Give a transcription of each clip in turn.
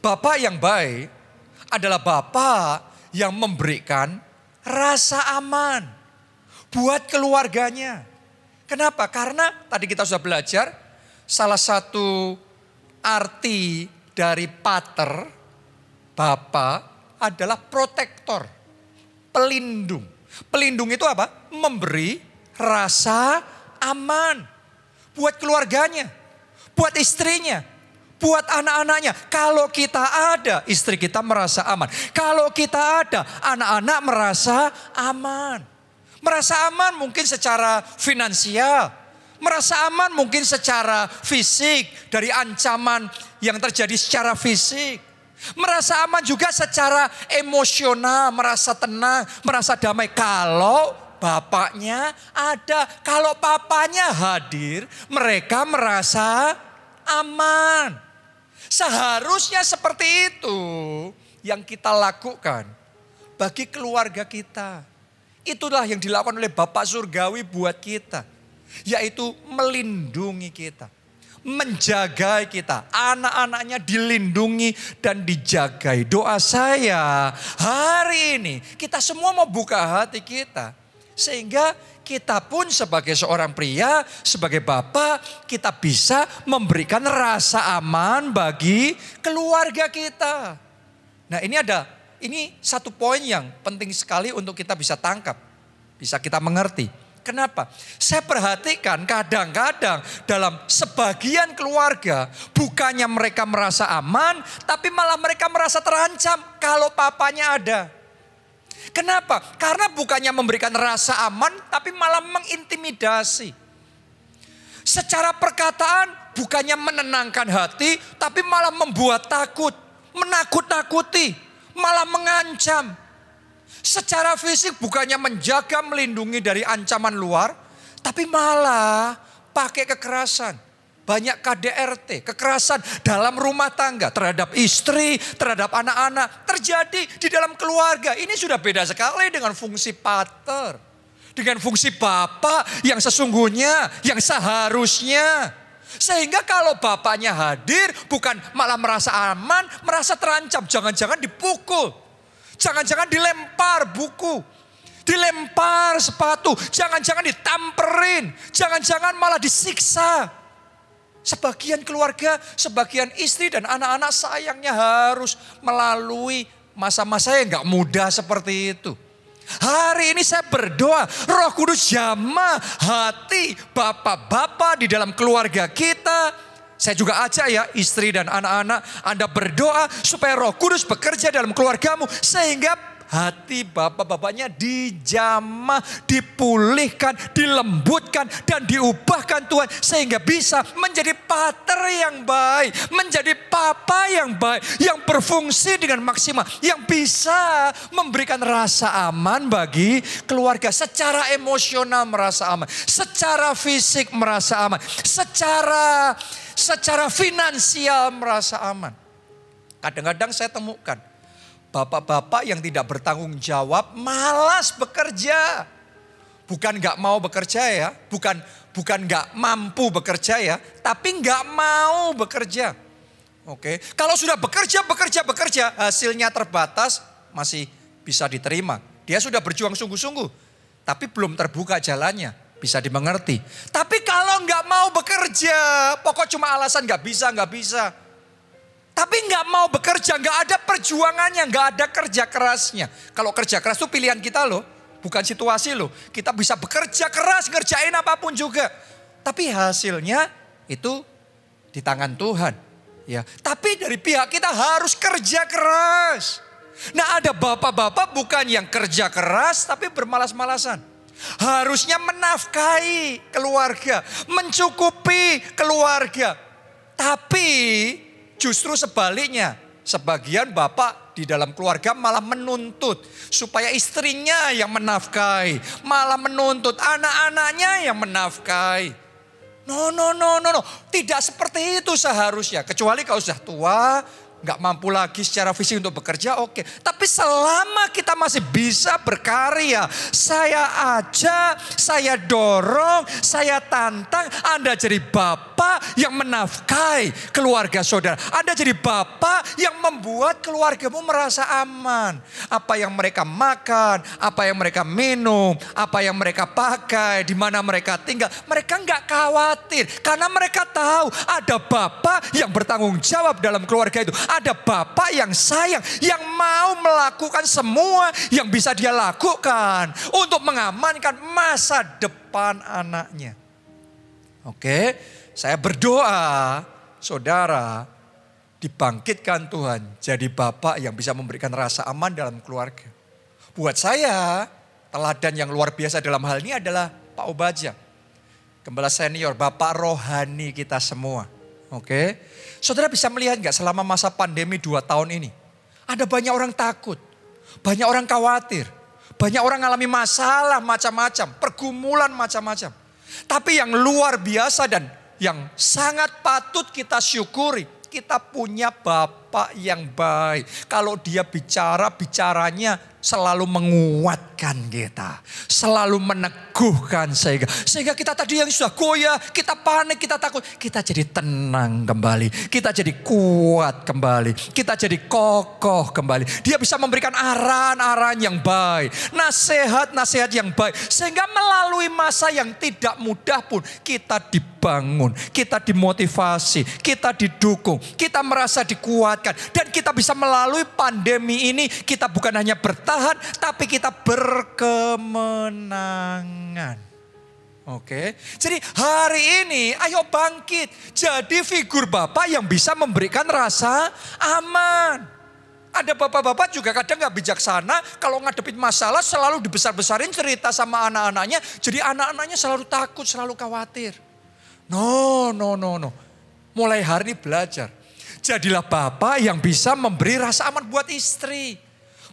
Bapak yang baik adalah bapak yang memberikan rasa aman buat keluarganya. Kenapa? Karena tadi kita sudah belajar salah satu arti dari pater, bapak adalah protektor, pelindung. Pelindung itu apa? Memberi rasa aman buat keluarganya, buat istrinya, buat anak-anaknya. Kalau kita ada, istri kita merasa aman. Kalau kita ada, anak-anak merasa aman. Merasa aman mungkin secara finansial. Merasa aman mungkin secara fisik dari ancaman yang terjadi secara fisik. Merasa aman juga secara emosional, merasa tenang, merasa damai. Kalau bapaknya ada, kalau papanya hadir, mereka merasa aman. Seharusnya seperti itu yang kita lakukan bagi keluarga kita. Itulah yang dilakukan oleh Bapak Surgawi buat kita. Yaitu melindungi kita, menjaga kita. Anak-anaknya dilindungi dan dijagai. Doa saya hari ini kita semua mau buka hati kita. Sehingga kita pun sebagai seorang pria, sebagai bapak, kita bisa memberikan rasa aman bagi keluarga kita. Nah ini satu poin yang penting sekali untuk kita bisa tangkap. Bisa kita mengerti. Kenapa? Saya perhatikan kadang-kadang dalam sebagian keluarga bukannya mereka merasa aman, tapi malah mereka merasa terancam kalau papanya ada. Kenapa? Karena bukannya memberikan rasa aman, tapi malah mengintimidasi. Secara perkataan bukannya menenangkan hati, tapi malah membuat takut, menakut-nakuti, malah mengancam. Secara fisik bukannya menjaga, melindungi dari ancaman luar, tapi malah pakai kekerasan. Banyak KDRT, kekerasan dalam rumah tangga terhadap istri, terhadap anak-anak. Terjadi di dalam keluarga. Ini sudah beda sekali dengan fungsi pater. Dengan fungsi bapak yang sesungguhnya, yang seharusnya. Sehingga kalau bapaknya hadir bukan malah merasa aman, merasa terancam. Jangan-jangan dipukul. Jangan-jangan dilempar buku, dilempar sepatu, jangan-jangan ditamperin, jangan-jangan malah disiksa. Sebagian keluarga, sebagian istri dan anak-anak sayangnya harus melalui masa-masa yang gak mudah seperti itu. Hari ini saya berdoa, Roh Kudus jamah hati bapak-bapak di dalam keluarga kita. Saya juga ajak ya istri dan anak-anak Anda berdoa supaya Roh Kudus bekerja dalam keluargamu. Sehingga hati bapak-bapaknya dijamah, dipulihkan, dilembutkan dan diubahkan Tuhan. Sehingga bisa menjadi pater yang baik, menjadi papa yang baik, yang berfungsi dengan maksimal. Yang bisa memberikan rasa aman bagi keluarga. Secara emosional merasa aman, secara fisik merasa aman, secara finansial merasa aman. Kadang-kadang saya temukan bapak-bapak yang tidak bertanggung jawab malas bekerja. Bukan gak mau bekerja ya, bukan gak mampu bekerja ya, tapi gak mau bekerja. Oke, kalau sudah bekerja, hasilnya terbatas masih bisa diterima. Dia sudah berjuang sungguh-sungguh, tapi belum terbuka jalannya. Bisa dimengerti. Tapi kalau nggak mau bekerja, pokok cuma alasan nggak bisa. Tapi nggak mau bekerja, nggak ada perjuangannya, nggak ada kerja kerasnya. Kalau kerja keras itu pilihan kita loh, bukan situasi loh. Kita bisa bekerja keras, ngerjain apapun juga. Tapi hasilnya itu di tangan Tuhan. Ya, tapi dari pihak kita harus kerja keras. Nah ada bapak-bapak bukan yang kerja keras, tapi bermalas-malasan. Harusnya menafkahi keluarga, mencukupi keluarga. Tapi justru sebaliknya, sebagian bapak di dalam keluarga malah menuntut supaya istrinya yang menafkahi, malah menuntut anak-anaknya yang menafkahi. No. Tidak seperti itu seharusnya. Kecuali kalau sudah tua, gak mampu lagi secara fisik untuk bekerja, oke. Tapi selama kita masih bisa berkarya, saya ajak, saya dorong, saya tantang Anda jadi bapak bapak yang menafkahi keluarga saudara. Anda jadi bapak yang membuat keluargamu merasa aman. Apa yang mereka makan, apa yang mereka minum, apa yang mereka pakai, di mana mereka tinggal. Mereka nggak khawatir karena mereka tahu ada bapak yang bertanggung jawab dalam keluarga itu. Ada bapak yang sayang, yang mau melakukan semua yang bisa dia lakukan untuk mengamankan masa depan anaknya. Oke, saya berdoa saudara dibangkitkan Tuhan jadi bapak yang bisa memberikan rasa aman dalam keluarga. Buat saya, teladan yang luar biasa dalam hal ini adalah Pak Obaja. Gembala senior, bapak rohani kita semua. Oke, saudara bisa melihat gak selama masa pandemi 2 tahun ini. Ada banyak orang takut, banyak orang khawatir. Banyak orang mengalami masalah macam-macam, pergumulan macam-macam. Tapi yang luar biasa dan yang sangat patut kita syukuri, kita punya Bapak yang baik. Kalau dia bicara, bicaranya selalu menguatkan kita. Selalu meneguhkan sehingga kita tadi yang sudah goyah, kita panik, kita takut. Kita jadi tenang kembali. Kita jadi kuat kembali. Kita jadi kokoh kembali. Dia bisa memberikan arahan-arahan yang baik. Nasihat-nasihat yang baik. Sehingga melalui masa yang tidak mudah pun kita dibangun. Kita dimotivasi. Kita didukung. Kita merasa dikuatkan. Dan kita bisa melalui pandemi ini. Kita bukan hanya bertahan, tapi kita berkemenangan. Oke. Jadi hari ini ayo bangkit. Jadi figur bapak yang bisa memberikan rasa aman. Ada bapak-bapak juga kadang gak bijaksana. Kalau ngadepin masalah selalu dibesar-besarin cerita sama anak-anaknya. Jadi anak-anaknya selalu takut, selalu khawatir. No. Mulai hari ini belajar. Jadilah bapak yang bisa memberi rasa aman buat istri.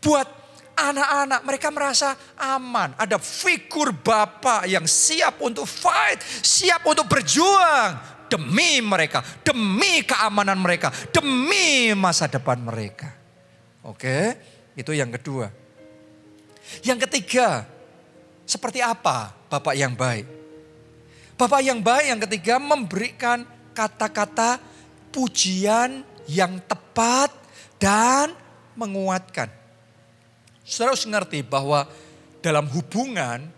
Buat anak-anak, mereka merasa aman. Ada figur bapak yang siap untuk fight, siap untuk berjuang demi mereka, demi keamanan mereka, demi masa depan mereka. Oke, itu yang kedua. Yang ketiga, seperti apa bapak yang baik? Bapak yang baik yang ketiga memberikan kata-kata pujian yang tepat dan menguatkan. Saudara harus mengerti bahwa dalam hubungan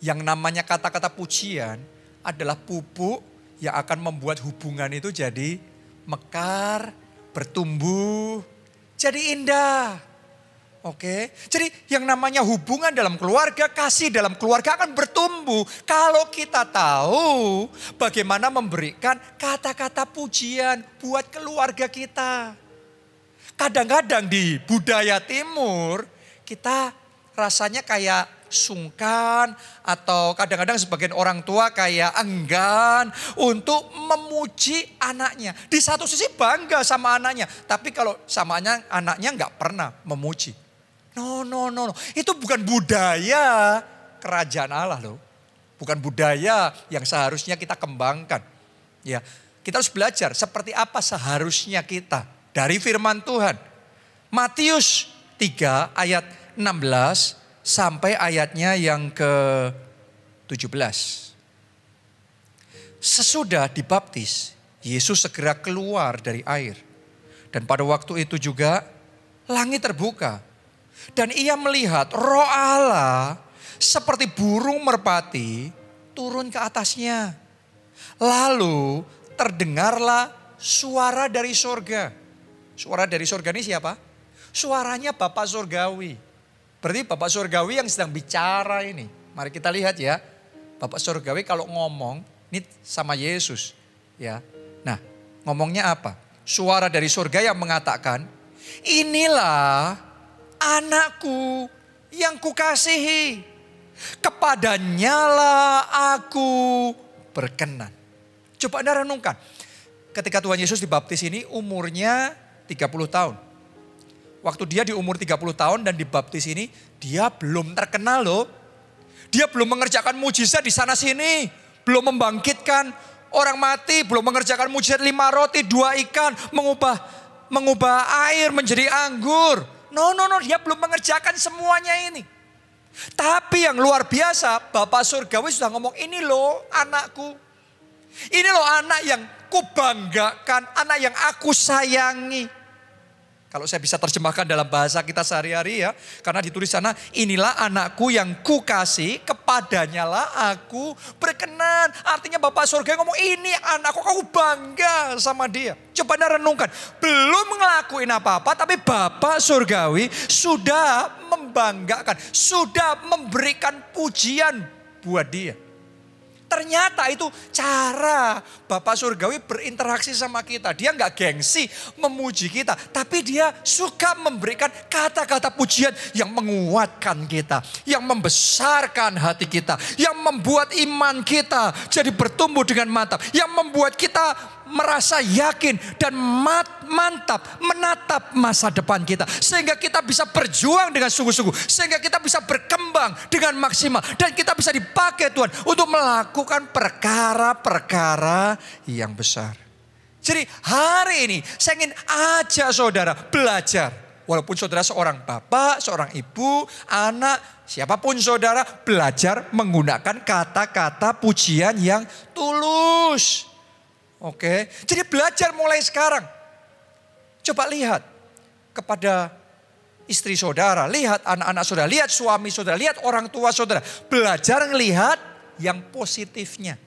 yang namanya kata-kata pujian adalah pupuk yang akan membuat hubungan itu jadi mekar, bertumbuh, jadi indah. Oke, jadi yang namanya hubungan dalam keluarga, kasih dalam keluarga akan bertumbuh. Kalau kita tahu bagaimana memberikan kata-kata pujian buat keluarga kita. Kadang-kadang di budaya timur, kita rasanya kayak sungkan atau kadang-kadang sebagian orang tua kayak enggan untuk memuji anaknya. Di satu sisi bangga sama anaknya, tapi kalau sama anaknya nggak pernah memuji. No. Itu bukan budaya kerajaan Allah loh. Bukan budaya yang seharusnya kita kembangkan. Ya, kita harus belajar seperti apa seharusnya kita dari firman Tuhan. Matius 3 ayat 16 sampai ayatnya yang ke-17. Sesudah dibaptis, Yesus segera keluar dari air. Dan pada waktu itu juga langit terbuka. Dan ia melihat Roh Allah seperti burung merpati turun ke atasnya. Lalu terdengarlah suara dari sorga. Suara dari sorga ini siapa? Suaranya Bapak Surgawi. Berarti Bapak Surgawi yang sedang bicara ini. Mari kita lihat ya. Bapak Surgawi kalau ngomong ini sama Yesus. Ya. Nah, ngomongnya apa? Suara dari surga yang mengatakan, inilah anakku yang kukasihi. Kepadanya lah aku berkenan. Coba Anda renungkan. Ketika Tuhan Yesus dibaptis ini umurnya 30 tahun. Waktu dia di umur 30 tahun dan dibaptis ini, dia belum terkenal loh. Dia belum mengerjakan mujizat di sana sini. Belum membangkitkan orang mati, belum mengerjakan mujizat 5 roti, 2 ikan, mengubah air menjadi anggur. No, dia belum mengerjakan semuanya ini. Tapi yang luar biasa, Bapak Surgawi sudah ngomong, ini loh anakku. Ini loh anak yang kubanggakan, anak yang aku sayangi. Kalau saya bisa terjemahkan dalam bahasa kita sehari-hari ya. Karena ditulis sana, inilah anakku yang kukasih, kepadanya lah aku berkenan. Artinya Bapak surga ngomong, ini anakku, kamu bangga sama dia. Coba Anda renungkan, belum ngelakuin apa-apa tapi Bapak surgawi sudah membanggakan, sudah memberikan pujian buat dia. Ternyata itu cara Bapak surgawi berinteraksi sama kita. Dia nggak gengsi memuji kita, tapi dia suka memberikan kata-kata pujian yang menguatkan kita, yang membesarkan hati kita, yang membuat iman kita jadi bertumbuh dengan mantap, yang membuat kita merasa yakin dan mantap menatap masa depan kita. Sehingga kita bisa berjuang dengan sungguh-sungguh. Sehingga kita bisa berkembang dengan maksimal. Dan kita bisa dipakai Tuhan untuk melakukan perkara-perkara yang besar. Jadi hari ini saya ingin ajak saudara belajar. Walaupun saudara seorang bapak, seorang ibu, anak, siapapun saudara, belajar menggunakan kata-kata pujian yang tulus. Oke, jadi belajar mulai sekarang. Coba lihat kepada istri saudara, lihat anak-anak saudara, lihat suami saudara, lihat orang tua saudara. Belajar ngelihat yang positifnya.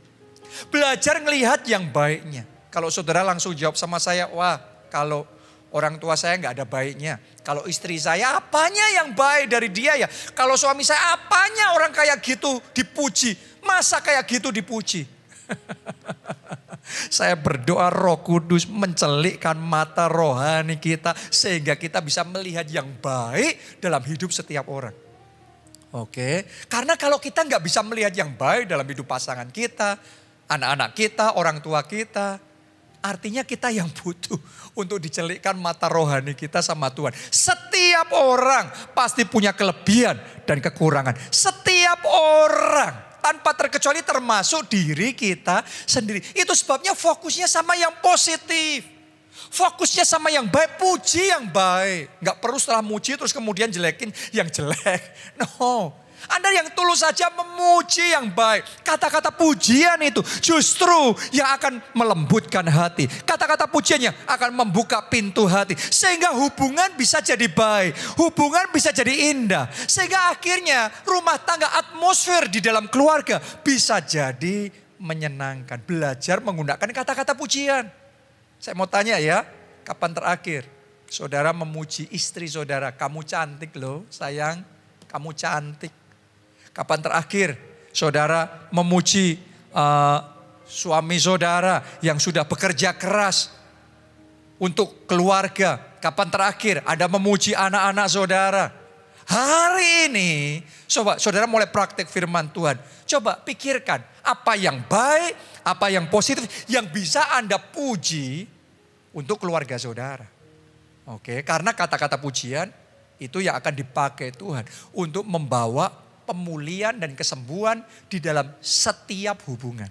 Belajar ngelihat yang baiknya. Kalau saudara langsung jawab sama saya, wah kalau orang tua saya nggak ada baiknya. Kalau istri saya apanya yang baik dari dia ya. Kalau suami saya apanya orang kayak gitu dipuji. Masa kayak gitu dipuji. Saya berdoa Roh Kudus mencelikkan mata rohani kita sehingga kita bisa melihat yang baik dalam hidup setiap orang. Oke, karena kalau kita nggak bisa melihat yang baik dalam hidup pasangan kita, anak-anak kita, orang tua kita, artinya kita yang butuh untuk dicelikkan mata rohani kita sama Tuhan. Setiap orang pasti punya kelebihan dan kekurangan. Setiap orang. Tanpa terkecuali termasuk diri kita sendiri. Itu sebabnya fokusnya sama yang positif. Fokusnya sama yang baik, puji yang baik. Gak perlu setelah muji terus kemudian jelekin yang jelek. No. Anda yang tulus saja memuji yang baik. Kata-kata pujian itu justru yang akan melembutkan hati. Kata-kata pujian yang akan membuka pintu hati. Sehingga hubungan bisa jadi baik. Hubungan bisa jadi indah. Sehingga akhirnya rumah tangga, atmosfer di dalam keluarga bisa jadi menyenangkan. Belajar menggunakan kata-kata pujian. Saya mau tanya ya, kapan terakhir saudara memuji istri saudara? Kamu cantik loh sayang, kamu cantik. Kapan terakhir saudara memuji suami saudara yang sudah bekerja keras untuk keluarga? Kapan terakhir Anda memuji anak-anak saudara? Hari ini coba saudara mulai praktek firman Tuhan. Coba pikirkan apa yang baik, apa yang positif yang bisa Anda puji untuk keluarga saudara. Oke, karena kata-kata pujian itu yang akan dipakai Tuhan untuk membawa pemulihan dan kesembuhan di dalam setiap hubungan.